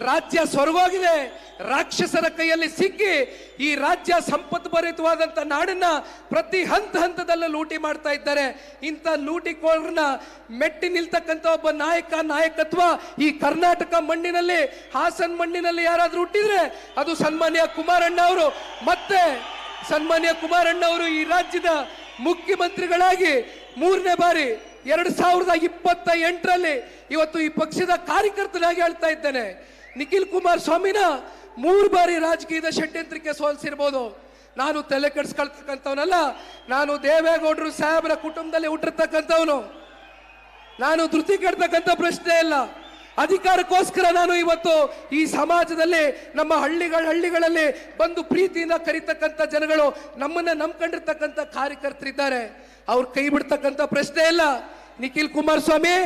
ರಾಜ್ಯ ಸ್ವರ್ಗೋಗಿದೆ, ರಾಕ್ಷಸರ ಕೈಯಲ್ಲಿ ಸಿಕ್ಕಿ ಈ ರಾಜ್ಯ ಸಂಪತ್ಭರಿತವಾದಂಥ ನಾಡನ್ನ ಪ್ರತಿ ಹಂತದಲ್ಲೂ ಲೂಟಿ ಮಾಡ್ತಾ ಇದ್ದಾರೆ. ಇಂಥ ಲೂಟಿಕೋರನ್ನ ಮೆಟ್ಟಿ ನಿಲ್ತಕ್ಕಂಥ ಒಬ್ಬ ನಾಯಕತ್ವ ಈ ಕರ್ನಾಟಕ ಮಣ್ಣಿನಲ್ಲಿ, ಹಾಸನ್ ಮಣ್ಣಿನಲ್ಲಿ ಯಾರಾದ್ರೂ ಹುಟ್ಟಿದ್ರೆ ಅದು ಸನ್ಮಾನ್ಯ ಕುಮಾರಣ್ಣ ಅವರು. ಮತ್ತೆ ಸನ್ಮಾನ್ಯ ಕುಮಾರಣ್ಣ ಅವರು ಈ ರಾಜ್ಯದ ಮುಖ್ಯಮಂತ್ರಿಗಳಾಗಿ 3ನೇ ಬಾರಿ 2028ರಲ್ಲಿ ಇವತ್ತು ಈ ಪಕ್ಷದ ಕಾರ್ಯಕರ್ತನಾಗಿ ಹೇಳ್ತಾ ಇದ್ದೇನೆ. ನಿಖಿಲ್ ಕುಮಾರಸ್ವಾಮಿನ 3 ಬಾರಿ ರಾಜಕೀಯದ ಷಡ್ಯಂತ್ರಕ್ಕೆ ಸೋಲಿಸಿರ್ಬೋದು. ನಾನು ತಲೆ ಕೆಡಿಸ್ಕೊಳ್ತಕ್ಕಂಥವನಲ್ಲ. ನಾನು ದೇವೇಗೌಡರು ಸಾಹೇಬರ ಕುಟುಂಬದಲ್ಲಿ ಹುಟ್ಟಿರ್ತಕ್ಕಂಥವನು. ನಾನು ಧೃತಿ ಕೆಡ್ತಕ್ಕಂಥ ಪ್ರಶ್ನೆ ಇಲ್ಲ. ಅಧಿಕಾರಕ್ಕೋಸ್ಕರ ನಾನು ಇವತ್ತು ಈ ಸಮಾಜದಲ್ಲಿ ನಮ್ಮ ಹಳ್ಳಿಗಳಲ್ಲಿ ಬಂದು ಪ್ರೀತಿಯಿಂದ ಕರೀತಕ್ಕಂಥ ಜನಗಳು, ನಮ್ಮನ್ನ ನಂಬ್ಕೊಂಡಿರ್ತಕ್ಕಂಥ ಕಾರ್ಯಕರ್ತರಿದ್ದಾರೆ. ಅವ್ರು ಕೈ ಬಿಡ್ತಕ್ಕಂಥ ಪ್ರಶ್ನೆ ಇಲ್ಲ. ನಿಖಿಲ್ ಕುಮಾರಸ್ವಾಮಿ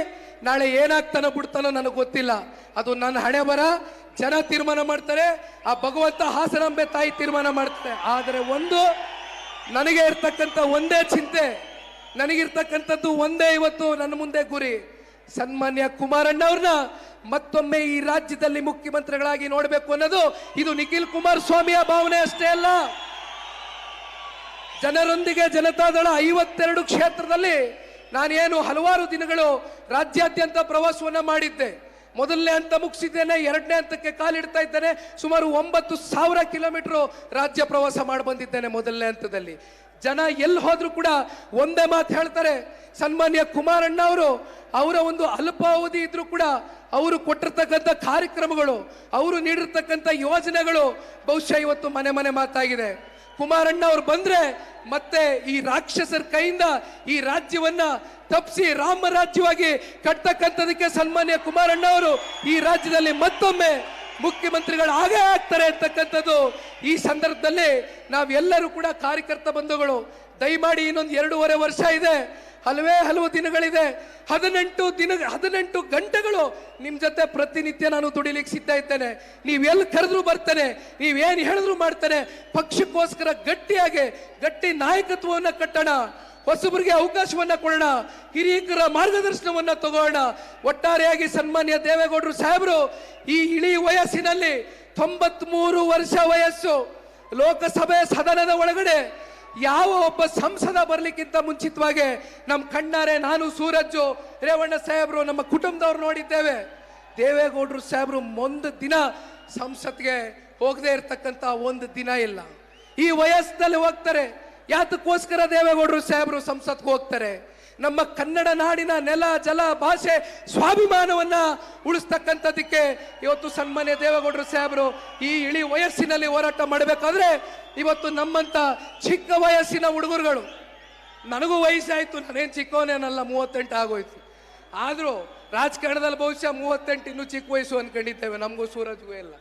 ನಾಳೆ ಏನಾಗ್ತಾನೋ ಬಿಡ್ತಾನೋ ನನಗೆ ಗೊತ್ತಿಲ್ಲ. ಅದು ನನ್ನ ಹಣೆ ಬರ. ಜನ ತೀರ್ಮಾನ ಮಾಡ್ತಾರೆ, ಆ ಭಗವಂತ ಹಾಸನಾಂಬೆ ತಾಯಿ ತೀರ್ಮಾನ ಮಾಡ್ತಾರೆ. ಆದರೆ ಒಂದು ನನಗೆ ಇರ್ತಕ್ಕಂಥ ಒಂದೇ ಚಿಂತೆ, ನನಗಿರ್ತಕ್ಕಂಥದ್ದು ಒಂದೇ ಇವತ್ತು ನನ್ನ ಮುಂದೆ ಗುರಿ, ಸನ್ಮಾನ್ಯ ಕುಮಾರಣ್ಣ ಅವ್ರನ್ನ ಮತ್ತೊಮ್ಮೆ ಈ ರಾಜ್ಯದಲ್ಲಿ ಮುಖ್ಯಮಂತ್ರಿಗಳಾಗಿ ನೋಡಬೇಕು ಅನ್ನೋದು ಇದು ನಿಖಿಲ್ ಕುಮಾರಸ್ವಾಮಿಯ ಭಾವನೆ ಅಷ್ಟೇ ಅಲ್ಲ. ಜನರೊಂದಿಗೆ ಜನತಾದಳ 52 ಕ್ಷೇತ್ರದಲ್ಲಿ ನಾನೇನು ಹಲವಾರು ದಿನಗಳು ರಾಜ್ಯಾದ್ಯಂತ ಪ್ರವಾಸವನ್ನ ಮಾಡಿದ್ದೆ. 1ನೇ ಹಂತ ಮುಗಿಸಿದ್ದೇನೆ, 2ನೇ ಹಂತಕ್ಕೆ ಕಾಲಿಡ್ತಾ ಇದ್ದೇನೆ. ಸುಮಾರು 9,000 ಕಿಲೋಮೀಟರ್ ರಾಜ್ಯ ಪ್ರವಾಸ ಮಾಡಿ ಬಂದಿದ್ದೇನೆ 1ನೇ ಹಂತದಲ್ಲಿ. ಜನ ಎಲ್ಲಿ ಹೋದ್ರು ಕೂಡ ಒಂದೇ ಮಾತು ಹೇಳ್ತಾರೆ, ಸನ್ಮಾನ್ಯ ಕುಮಾರಣ್ಣ ಅವರು ಅವರ ಒಂದು ಅಲ್ಪಾವಧಿ ಇದ್ರೂ ಕೂಡ ಅವರು ಕೊಟ್ಟಿರ್ತಕ್ಕಂಥ ಕಾರ್ಯಕ್ರಮಗಳು, ಅವರು ನೀಡಿರ್ತಕ್ಕಂಥ ಯೋಜನೆಗಳು ಬಹುಶಃ ಇವತ್ತು ಮನೆ ಮಾತಾಗಿದೆ. ಕುಮಾರಣ್ಣ ಅವರು ಬಂದ್ರೆ ಮತ್ತೆ ಈ ರಾಕ್ಷಸರ ಕೈಯಿಂದ ಈ ರಾಜ್ಯವನ್ನ ತಪ್ಪಿಸಿ ರಾಮ ರಾಜ್ಯವಾಗಿ ಕಟ್ತಕ್ಕಂಥದಕ್ಕೆ ಸನ್ಮಾನ್ಯ ಕುಮಾರಣ್ಣ ಅವರು ಈ ರಾಜ್ಯದಲ್ಲಿ ಮತ್ತೊಮ್ಮೆ ಮುಖ್ಯಮಂತ್ರಿಗಳು ಆಗೇ ಆಗ್ತಾರೆ ಅಂತಕ್ಕಂಥದ್ದು ಈ ಸಂದರ್ಭದಲ್ಲಿ ನಾವೆಲ್ಲರೂ ಕೂಡ ಕಾರ್ಯಕರ್ತ ಬಂಧುಗಳು ದಯಮಾಡಿ ಇನ್ನೊಂದು 2.5 ವರ್ಷ ಇದೆ, ಹಲವು ದಿನಗಳಿದೆ. 18 ಗಂಟೆಗಳು ನಿಮ್ ಜೊತೆ ಪ್ರತಿನಿತ್ಯ ನಾನು ದುಡಿಲಿಕ್ಕೆ ಸಿದ್ಧ ಇದ್ದೇನೆ. ನೀವೆಲ್ಲಿ ಕರೆದ್ರು ಬರ್ತೇನೆ, ನೀವೇನು ಹೇಳಿದ್ರು ಮಾಡ್ತೇನೆ. ಪಕ್ಷಕ್ಕೋಸ್ಕರ ಗಟ್ಟಿ ನಾಯಕತ್ವವನ್ನು ಕಟ್ಟೋಣ, ಹೊಸಬರಿಗೆ ಅವಕಾಶವನ್ನ ಕೊಡೋಣ, ಹಿರಿಯರ ಮಾರ್ಗದರ್ಶನವನ್ನ ತಗೋಣ. ಒಟ್ಟಾರೆಯಾಗಿ ಸನ್ಮಾನ್ಯ ದೇವೇಗೌಡರು ಸಾಹೇಬರು ಈ ಇಳಿ ವಯಸ್ಸಿನಲ್ಲಿ 93 ವರ್ಷ ವಯಸ್ಸು, ಲೋಕಸಭೆ ಸದನದ ಒಳಗಡೆ ಯಾವ ಒಬ್ಬ ಸಂಸದ ಬರ್ಲಿಕ್ಕಿಂತ ಮುಂಚಿತವಾಗಿ ನಮ್ಮ ಕಣ್ಣಾರೆ ನಾನು, ಸೂರಜ್ಜು, ರೇವಣ್ಣ ಸಾಹೇಬರು, ನಮ್ಮ ಕುಟುಂಬದವ್ರು ನೋಡಿದ್ದೇವೆ. ದೇವೇಗೌಡರು ಸಾಹೇಬರು ಒಂದು ದಿನ ಸಂಸತ್ಗೆ ಹೋಗದೆ ಇರ್ತಕ್ಕಂಥ ಒಂದು ದಿನ ಇಲ್ಲ. ಈ ವಯಸ್ಸಿನಲ್ಲಿ ಹೋಗ್ತಾರೆ. ಯಾತಕ್ಕೋಸ್ಕರ ದೇವೇಗೌಡರು ಸಾಹೇಬರು ಸಂಸತ್ಗೆ ಹೋಗ್ತಾರೆ? ನಮ್ಮ ಕನ್ನಡ ನಾಡಿನ ನೆಲ, ಜಲ, ಭಾಷೆ, ಸ್ವಾಭಿಮಾನವನ್ನ ಉಳಿಸ್ತಕ್ಕಂಥದಕ್ಕೆ ಇವತ್ತು ಸನ್ಮಾನ್ಯ ದೇವೇಗೌಡರು ಸಾಹೇಬರು ಈ ಇಳಿ ವಯಸ್ಸಿನಲ್ಲಿ ಹೋರಾಟ ಮಾಡಬೇಕಾದ್ರೆ ಇವತ್ತು ನಮ್ಮಂತ ಚಿಕ್ಕ ವಯಸ್ಸಿನ ಹುಡುಗರುಗಳು, ನನಗೂ ವಯಸ್ಸಾಯ್ತು, ನಾನೇನು ಚಿಕ್ಕವನೇನಲ್ಲ, 38 ಆಗೋಯ್ತು. ಆದರೂ ರಾಜಕಾರಣದಲ್ಲಿ ಬಹುಶಃ 38 ಇನ್ನೂ ಚಿಕ್ಕ ವಯಸ್ಸು ಅನ್ಕೊಂಡಿದ್ದೇವೆ, ನಮಗೂ ಸೂರಜ್ಗೂ ಎಲ್ಲ.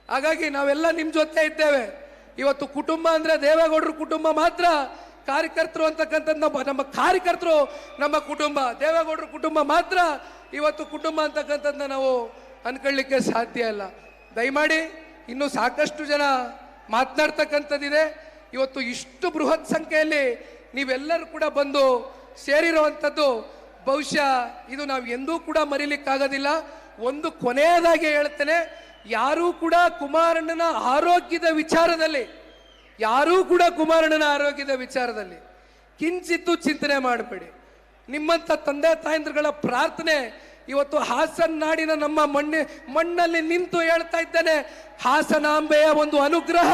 ಹಾಗಾಗಿ ನಾವೆಲ್ಲ ನಿಮ್ಮ ಜೊತೆ ಇದ್ದೇವೆ. ಇವತ್ತು ಕುಟುಂಬ ಅಂದ್ರೆ ದೇವೇಗೌಡರ ಕುಟುಂಬ ಮಾತ್ರ, ಕಾರ್ಯಕರ್ತರು ಅಂತಕ್ಕಂಥದ್ದು ನಮ್ಮ ಕಾರ್ಯಕರ್ತರು ನಮ್ಮ ಕುಟುಂಬ, ದೇವೇಗೌಡರ ಕುಟುಂಬ ಮಾತ್ರ ಇವತ್ತು ಕುಟುಂಬ ಅಂತಕ್ಕಂಥದ್ದನ್ನ ನಾವು ಅನ್ಕೊಳ್ಳಿಕ್ಕೆ ಸಾಧ್ಯ ಇಲ್ಲ. ದಯಮಾಡಿ ಇನ್ನೂ ಸಾಕಷ್ಟು ಜನ ಮಾತನಾಡ್ತಕ್ಕಂಥದ್ದಿದೆ. ಇವತ್ತು ಇಷ್ಟು ಬೃಹತ್ ಸಂಖ್ಯೆಯಲ್ಲಿ ನೀವೆಲ್ಲರೂ ಕೂಡ ಬಂದು ಸೇರಿರುವಂಥದ್ದು ಬಹುಶಃ ಇದು ನಾವು ಎಂದೂ ಕೂಡ ಮರೀಲಿಕ್ಕಾಗೋದಿಲ್ಲ. ಒಂದು ಕೊನೆಯದಾಗಿ ಹೇಳ್ತೇನೆ, ಯಾರೂ ಕೂಡ ಕುಮಾರಣ್ಣನ ಆರೋಗ್ಯದ ವಿಚಾರದಲ್ಲಿ ಕಿಂಚಿತ್ತು ಚಿಂತನೆ ಮಾಡಬೇಡಿ. ನಿಮ್ಮಂಥ ತಂದೆ ತಾಯಂದ್ರಗಳ ಪ್ರಾರ್ಥನೆ ಇವತ್ತು ಹಾಸನ ನಾಡಿನ ನಮ್ಮ ಮಣ್ಣಲ್ಲಿ ನಿಂತು ಹೇಳ್ತಾ ಇದ್ದೇನೆ, ಹಾಸನಾಂಬೆಯ ಒಂದು ಅನುಗ್ರಹ,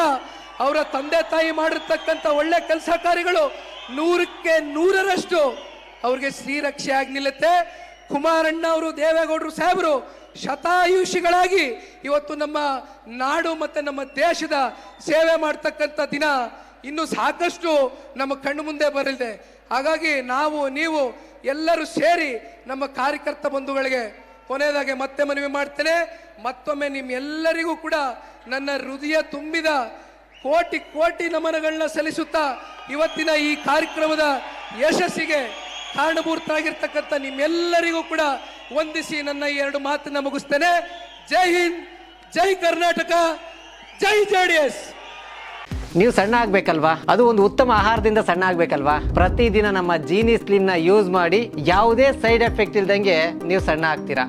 ಅವರ ತಂದೆ ತಾಯಿ ಮಾಡಿರ್ತಕ್ಕಂಥ ಒಳ್ಳೆ ಕೆಲಸ ಕಾರ್ಯಗಳು 100ಕ್ಕೆ 100ರಷ್ಟು ಅವ್ರಿಗೆ ಶ್ರೀರಕ್ಷೆ ಆಗಿ ನಿಲ್ಲುತ್ತೆ. ಕುಮಾರಣ್ಣ ಅವರು, ದೇವೇಗೌಡರು ಸಾಹೇಬರು ಶತಾಯುಷಿಗಳಾಗಿ ಇವತ್ತು ನಮ್ಮ ನಾಡು ಮತ್ತು ನಮ್ಮ ದೇಶದ ಸೇವೆ ಮಾಡ್ತಕ್ಕಂಥ ದಿನ ಇನ್ನು ಸಾಕಷ್ಟು ನಮ್ಮ ಕಣ್ಣು ಮುಂದೆ ಬರಲಿದೆ. ಹಾಗಾಗಿ ನೀವು ಎಲ್ಲರೂ ಸೇರಿ ನಮ್ಮ ಕಾರ್ಯಕರ್ತ ಬಂಧುಗಳಿಗೆ ಕೊನೆಯದಾಗಿ ಮತ್ತೆ ಮನವಿ ಮಾಡ್ತೇನೆ. ಮತ್ತೊಮ್ಮೆ ನಿಮ್ಮೆಲ್ಲರಿಗೂ ಕೂಡ ನನ್ನ ಹೃದಯ ತುಂಬಿದ ಕೋಟಿ ನಮನಗಳನ್ನ ಸಲ್ಲಿಸುತ್ತಾ ಇವತ್ತಿನ ಈ ಕಾರ್ಯಕ್ರಮದ ಯಶಸ್ಸಿಗೆ ಕಾರಣಭೂತರಾಗಿರ್ತಕ್ಕಂಥ ನಿಮ್ಮೆಲ್ಲರಿಗೂ ಕೂಡ ವಂದಿಸಿ ನನ್ನ 2 ಮಾತನ್ನ ಮುಗಿಸ್ತೇನೆ. ಜೈ ಹಿಂದ್, ಜೈ ಕರ್ನಾಟಕ, ಜೈ JDS. ನೀವು ಸಣ್ಣ ಆಗ್ಬೇಕಲ್ವಾ? ಅದು ಒಂದು ಉತ್ತಮ ಆಹಾರದಿಂದ ಸಣ್ಣ ಆಗ್ಬೇಕಲ್ವಾ? ಪ್ರತಿದಿನ ನಮ್ಮ ಜೀನಿ ಸ್ಲಿಮ್ ನ ಯೂಸ್ ಮಾಡಿ ಯಾವುದೇ ಸೈಡ್ ಎಫೆಕ್ಟ್ ಇಲ್ದಂಗೆ ನೀವು ಸಣ್ಣ ಆಗ್ತೀರಾ.